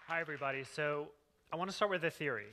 Hi, everybody. So I want to start with a theory.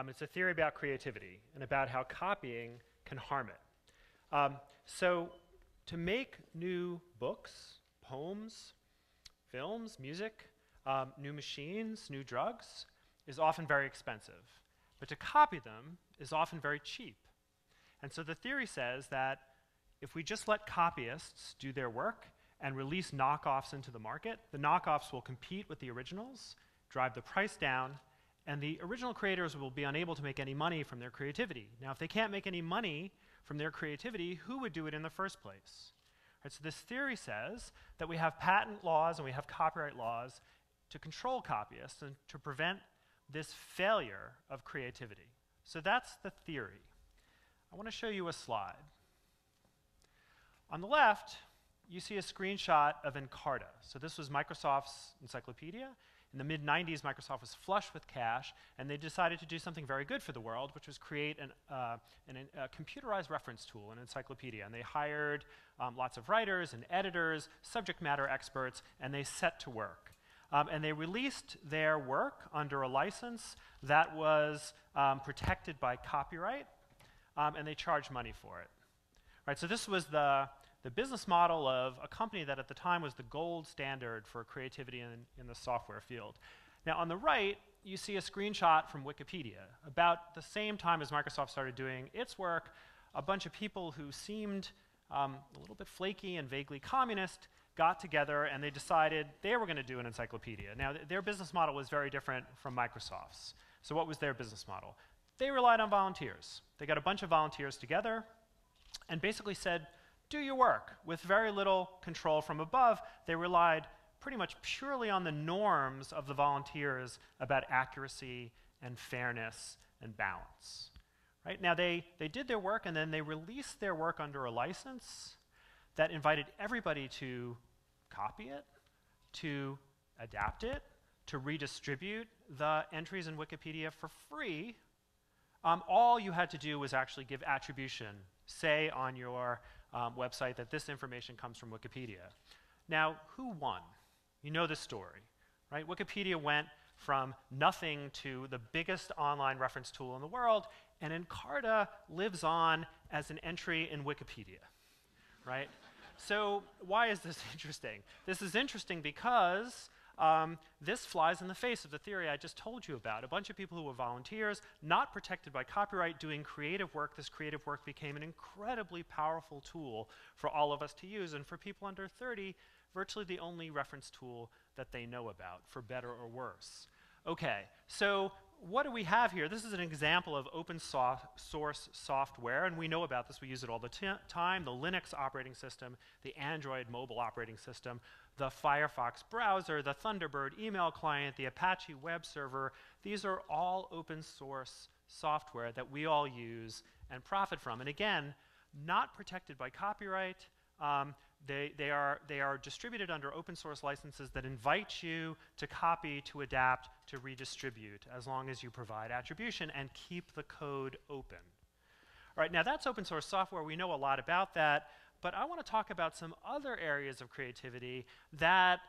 It's a theory about creativity and about how copying can harm it. So to make new books, poems, films, music, new machines, new drugs is often very expensive. But to copy them is often very cheap. And so the theory says that if we just let copyists do their work and release knockoffs into the market, the knockoffs will compete with the originals, drive the price down, and the original creators will be unable to make any money from their creativity. Now, if they can't make any money from their creativity, who would do it in the first place? Right, so this theory says that we have patent laws and we have copyright laws to control copyists and to prevent this failure of creativity. So that's the theory. I want to show you a slide. On the left, you see a screenshot of Encarta. So this was Microsoft's encyclopedia. In the mid-90s, Microsoft was flush with cash, and they decided to do something very good for the world, which was create a computerized reference tool, an encyclopedia. And they hired lots of writers and editors, subject matter experts, and they set to work. And they released their work under a license that was protected by copyright, and they charged money for it. Right, so this was the business model of a company that at the time was the gold standard for creativity in the software field. Now on the right, you see a screenshot from Wikipedia. About the same time as Microsoft started doing its work, a bunch of people who seemed a little bit flaky and vaguely communist got together and they decided they were going to do an encyclopedia. Now their business model was very different from Microsoft's. So what was their business model? They relied on volunteers. They got a bunch of volunteers together and basically said, do your work. With very little control from above, they relied pretty much purely on the norms of the volunteers about accuracy and fairness and balance. Right? Now they did their work and then they released their work under a license that invited everybody to copy it, to adapt it, to redistribute the entries in Wikipedia for free. All you had to do was actually give attribution, say on your website that this information comes from Wikipedia. Now, who won? You know the story, right? Wikipedia went from nothing to the biggest online reference tool in the world, and Encarta lives on as an entry in Wikipedia, right? So why is this interesting? This is interesting because this flies in the face of the theory I just told you about. A bunch of people who were volunteers, not protected by copyright, doing creative work. This creative work became an incredibly powerful tool for all of us to use. And for people under 30, virtually the only reference tool that they know about, for better or worse. Okay, so what do we have here? This is an example of open source software, and we know about this. We use it all the time. The Linux operating system, the Android mobile operating system, the Firefox browser, the Thunderbird email client, the Apache web server. These are all open source software that we all use and profit from. And again, not protected by copyright. They are distributed under open source licenses that invite you to copy, to adapt, to redistribute, as long as you provide attribution and keep the code open. All right, now that's open source software. We know a lot about that. But I want to talk about some other areas of creativity that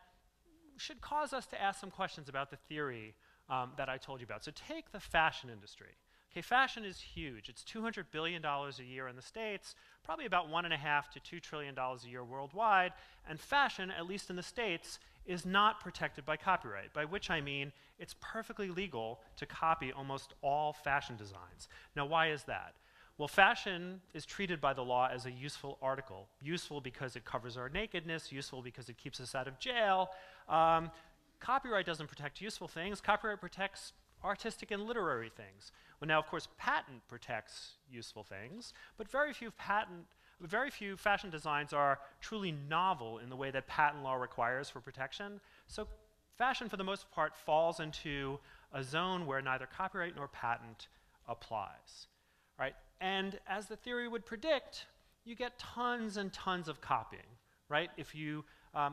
should cause us to ask some questions about the theory that I told you about. So take the fashion industry. Okay, fashion is huge. It's $200 billion a year in the States, probably about $1.5 to $2 trillion a year worldwide. And fashion, at least in the States, is not protected by copyright, by which I mean it's perfectly legal to copy almost all fashion designs. Now, why is that? Well, fashion is treated by the law as a useful article. Useful because it covers our nakedness, useful because it keeps us out of jail. Copyright doesn't protect useful things. Copyright protects artistic and literary things. Well, now, of course, patent protects useful things, but very few fashion designs are truly novel in the way that patent law requires for protection. So fashion, for the most part, falls into a zone where neither copyright nor patent applies. Right? And as the theory would predict, you get tons and tons of copying. Right? If you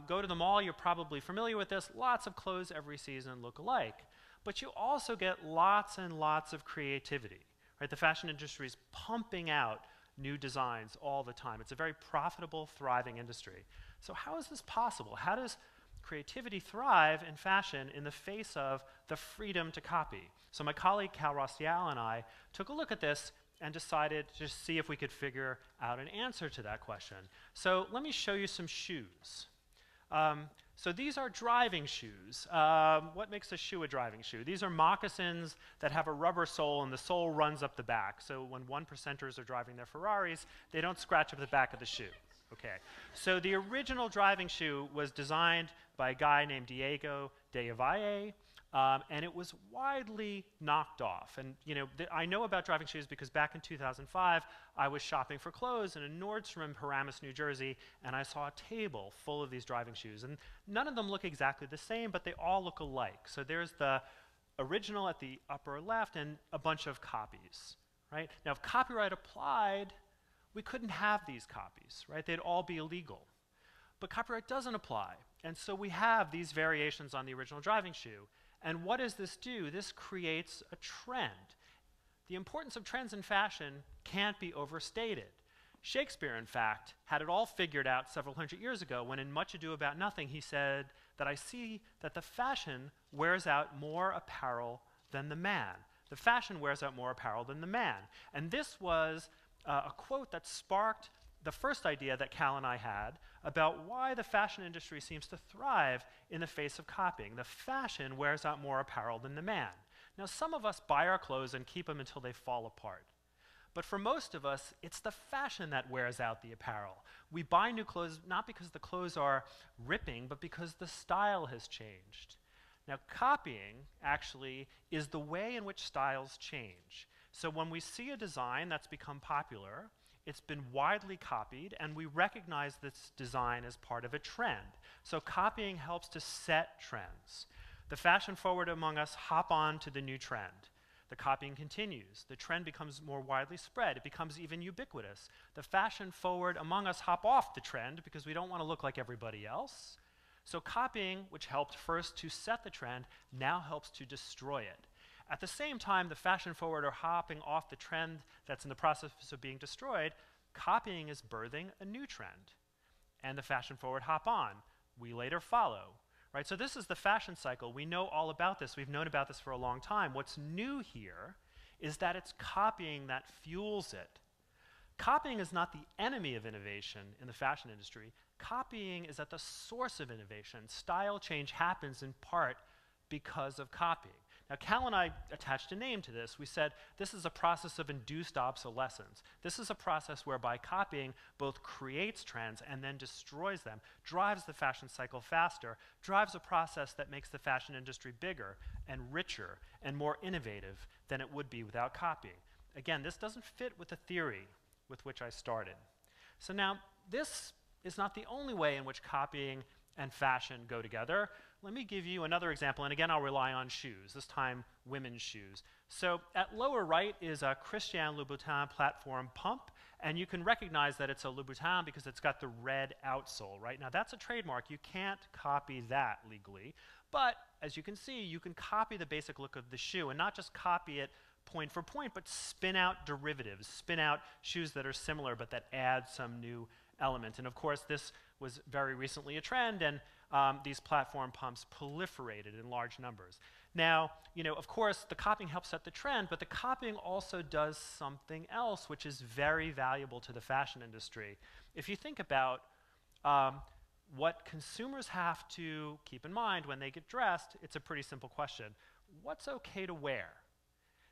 go to the mall, you're probably familiar with this. Lots of clothes every season look alike. But you also get lots and lots of creativity. Right? The fashion industry is pumping out new designs all the time. It's a very profitable, thriving industry. So how is this possible? How does creativity thrive in fashion in the face of the freedom to copy. So my colleague Cal Rostial and I took a look at this and decided to see if we could figure out an answer to that question. So let me show you some shoes. So these are driving shoes. What makes a shoe a driving shoe? These are moccasins that have a rubber sole, and the sole runs up the back. So when 1%ers are driving their Ferraris, they don't scratch up the back of the shoe. Okay. So the original driving shoe was designed by a guy named Diego de Valle, and it was widely knocked off. And I know about driving shoes because back in 2005, I was shopping for clothes in a Nordstrom in Paramus, New Jersey, and I saw a table full of these driving shoes. And none of them look exactly the same, but they all look alike. So there's the original at the upper left and a bunch of copies, right? Now, if copyright applied, we couldn't have these copies, right? They'd all be illegal. But copyright doesn't apply, and so we have these variations on the original driving shoe. And what does this do? This creates a trend. The importance of trends in fashion can't be overstated. Shakespeare, in fact, had it all figured out several hundred years ago when in Much Ado About Nothing he said that I see that the fashion wears out more apparel than the man. The fashion wears out more apparel than the man. And this was a quote that sparked the first idea that Cal and I had about why the fashion industry seems to thrive in the face of copying. The fashion wears out more apparel than the man. Now, some of us buy our clothes and keep them until they fall apart. But for most of us, it's the fashion that wears out the apparel. We buy new clothes not because the clothes are ripping, but because the style has changed. Now, copying, actually, is the way in which styles change. So when we see a design that's become popular, it's been widely copied, and we recognize this design as part of a trend. So copying helps to set trends. The fashion forward among us hop on to the new trend. The copying continues. The trend becomes more widely spread. It becomes even ubiquitous. The fashion forward among us hop off the trend because we don't want to look like everybody else. So copying, which helped first to set the trend, now helps to destroy it. At the same time, the fashion forward are hopping off the trend that's in the process of being destroyed. Copying is birthing a new trend. And the fashion forward hop on. We later follow. Right? So this is the fashion cycle. We know all about this. We've known about this for a long time. What's new here is that it's copying that fuels it. Copying is not the enemy of innovation in the fashion industry. Copying is at the source of innovation. Style change happens in part because of copying. Now, Cal and I attached a name to this. We said this is a process of induced obsolescence. This is a process whereby copying both creates trends and then destroys them, drives the fashion cycle faster, drives a process that makes the fashion industry bigger and richer and more innovative than it would be without copying. Again, this doesn't fit with the theory with which I started. So now, this is not the only way in which copying and fashion go together. Let me give you another example, and again, I'll rely on shoes, this time women's shoes. So at lower right is a Christian Louboutin platform pump, and you can recognize that it's a Louboutin because it's got the red outsole, right? Now that's a trademark. You can't copy that legally, but as you can see, you can copy the basic look of the shoe, and not just copy it point for point, but spin out derivatives, spin out shoes that are similar but that add some new element. And of course, this was very recently a trend, and these platform pumps proliferated in large numbers. Now, of course, the copying helps set the trend, but the copying also does something else which is very valuable to the fashion industry. If you think about what consumers have to keep in mind when they get dressed, it's a pretty simple question. What's okay to wear?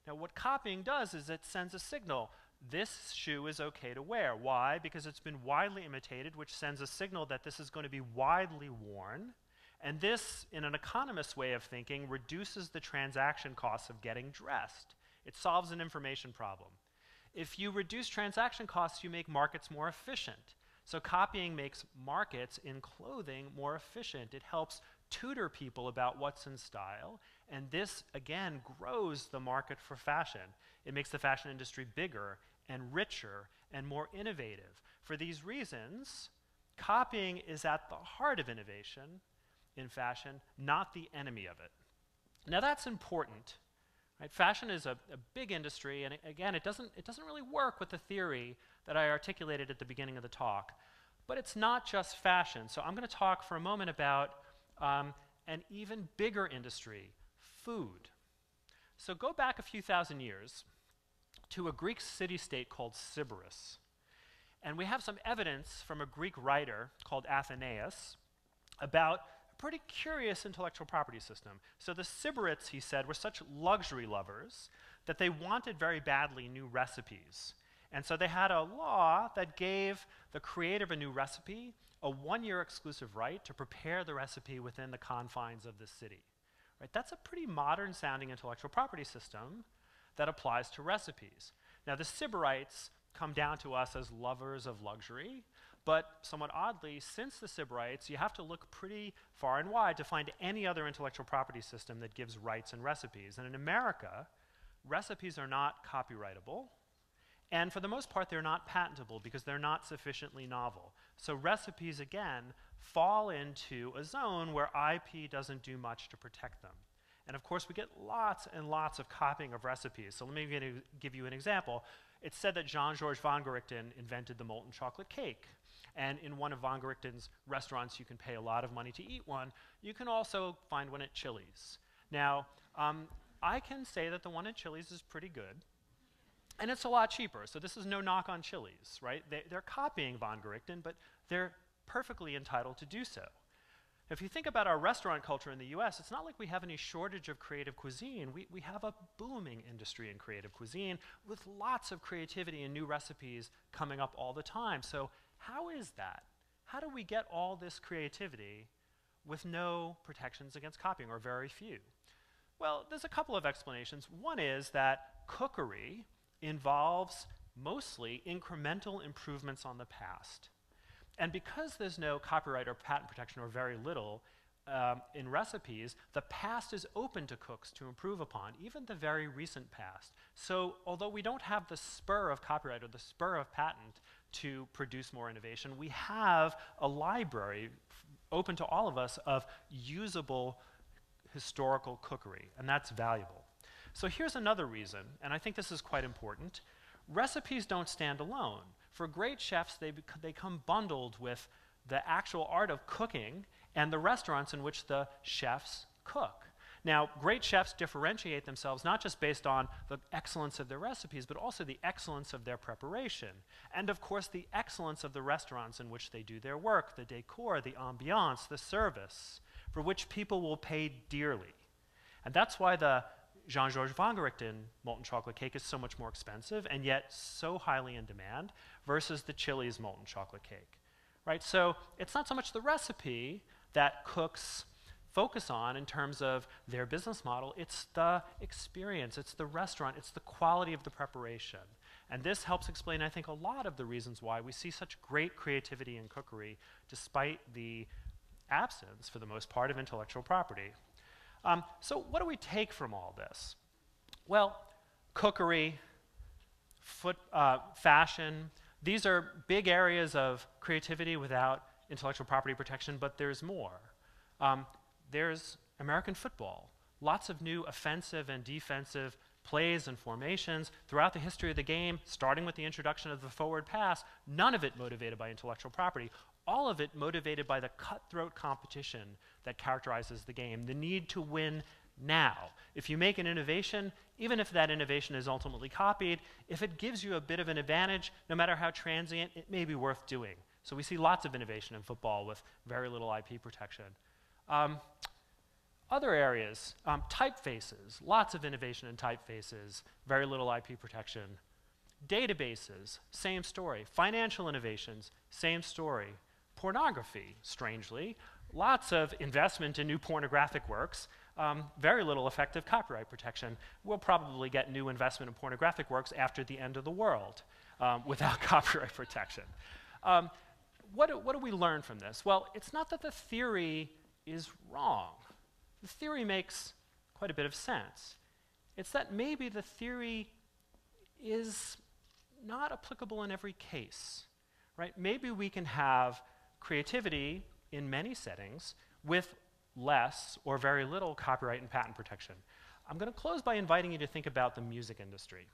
Now, what copying does is it sends a signal. This shoe is okay to wear. Why? Because it's been widely imitated, which sends a signal that this is going to be widely worn. And this, in an economist's way of thinking, reduces the transaction costs of getting dressed. It solves an information problem. If you reduce transaction costs, you make markets more efficient. So copying makes markets in clothing more efficient. It helps tutor people about what's in style, and this, again, grows the market for fashion. It makes the fashion industry bigger and richer and more innovative. For these reasons, copying is at the heart of innovation in fashion, not the enemy of it. Now that's important. Right? Fashion is a big industry, and again, it doesn't really work with the theory that I articulated at the beginning of the talk. But it's not just fashion. So I'm going to talk for a moment about an even bigger industry, food. So go back a few thousand years to a Greek city-state called Sybaris. And we have some evidence from a Greek writer called Athenaeus about a pretty curious intellectual property system. So the Sybarites, he said, were such luxury lovers that they wanted very badly new recipes. And so they had a law that gave the creator of a new recipe a 1-year exclusive right to prepare the recipe within the confines of the city. Right? That's a pretty modern-sounding intellectual property system that applies to recipes. Now, the Sybarites come down to us as lovers of luxury, but somewhat oddly, since the Sybarites, you have to look pretty far and wide to find any other intellectual property system that gives rights and recipes. And in America, recipes are not copyrightable, and for the most part, they're not patentable because they're not sufficiently novel. So recipes, again, fall into a zone where IP doesn't do much to protect them. And of course, we get lots and lots of copying of recipes. So let me give you an example. It's said that Jean-Georges von Gerichten invented the molten chocolate cake. And in one of von Gerichten's restaurants, you can pay a lot of money to eat one. You can also find one at Chili's. Now, I can say that the one at Chili's is pretty good. And it's a lot cheaper, so this is no knock on Chili's, right? They're copying von Gerichten, but they're perfectly entitled to do so. If you think about our restaurant culture in the US, it's not like we have any shortage of creative cuisine. We have a booming industry in creative cuisine with lots of creativity and new recipes coming up all the time. So how is that? How do we get all this creativity with no protections against copying, or very few? Well, there's a couple of explanations. One is that cookery involves mostly incremental improvements on the past. And because there's no copyright or patent protection, or very little, in recipes, the past is open to cooks to improve upon, even the very recent past. So although we don't have the spur of copyright or the spur of patent to produce more innovation, we have a library open to all of us of usable historical cookery, and that's valuable. So here's another reason, and I think this is quite important. Recipes don't stand alone. For great chefs, they come bundled with the actual art of cooking and the restaurants in which the chefs cook. Now, great chefs differentiate themselves not just based on the excellence of their recipes, but also the excellence of their preparation. And of course, the excellence of the restaurants in which they do their work, the decor, the ambiance, the service, for which people will pay dearly. And that's why the Jean-Georges von Gerichten molten chocolate cake is so much more expensive and yet so highly in demand versus the Chili's molten chocolate cake, right? So it's not so much the recipe that cooks focus on in terms of their business model, it's the experience, it's the restaurant, it's the quality of the preparation. And this helps explain, I think, a lot of the reasons why we see such great creativity in cookery despite the absence, for the most part, of intellectual property. So what do we take from all this? Well, cookery, fashion, these are big areas of creativity without intellectual property protection, but there's more. There's American football, lots of new offensive and defensive plays and formations throughout the history of the game, starting with the introduction of the forward pass, none of it motivated by intellectual property. All of it motivated by the cutthroat competition that characterizes the game, the need to win now. If you make an innovation, even if that innovation is ultimately copied, if it gives you a bit of an advantage, no matter how transient, it may be worth doing. So we see lots of innovation in football with very little IP protection. Other areas, typefaces, lots of innovation in typefaces, very little IP protection. Databases, same story. Financial innovations, same story. Pornography, strangely, lots of investment in new pornographic works, very little effective copyright protection. We'll probably get new investment in pornographic works after the end of the world without copyright protection. What do we learn from this? Well, it's not that the theory is wrong. The theory makes quite a bit of sense. It's that maybe the theory is not applicable in every case, right? Maybe we can have creativity in many settings with less or very little copyright and patent protection. I'm going to close by inviting you to think about the music industry.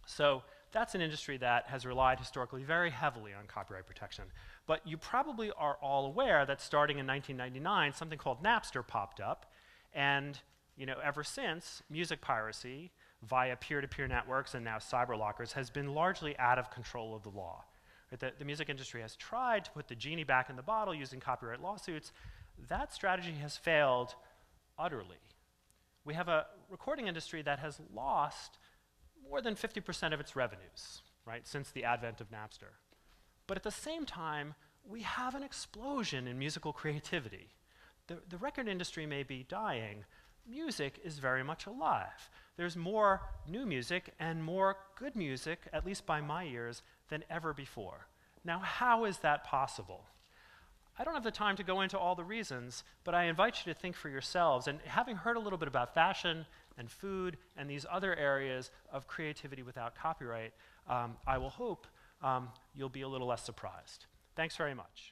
So that's an industry that has relied historically very heavily on copyright protection. But you probably are all aware that starting in 1999, something called Napster popped up, and ever since, music piracy via peer-to-peer networks and now cyber lockers has been largely out of control of the law. Right? The music industry has tried to put the genie back in the bottle using copyright lawsuits. That strategy has failed utterly. We have a recording industry that has lost more than 50% of its revenues, right, since the advent of Napster. But at the same time, we have an explosion in musical creativity. The record industry may be dying. Music is very much alive. There's more new music and more good music, at least by my ears, than ever before. Now, how is that possible? I don't have the time to go into all the reasons, but I invite you to think for yourselves. And having heard a little bit about fashion and food and these other areas of creativity without copyright, I will hope you'll be a little less surprised. Thanks very much.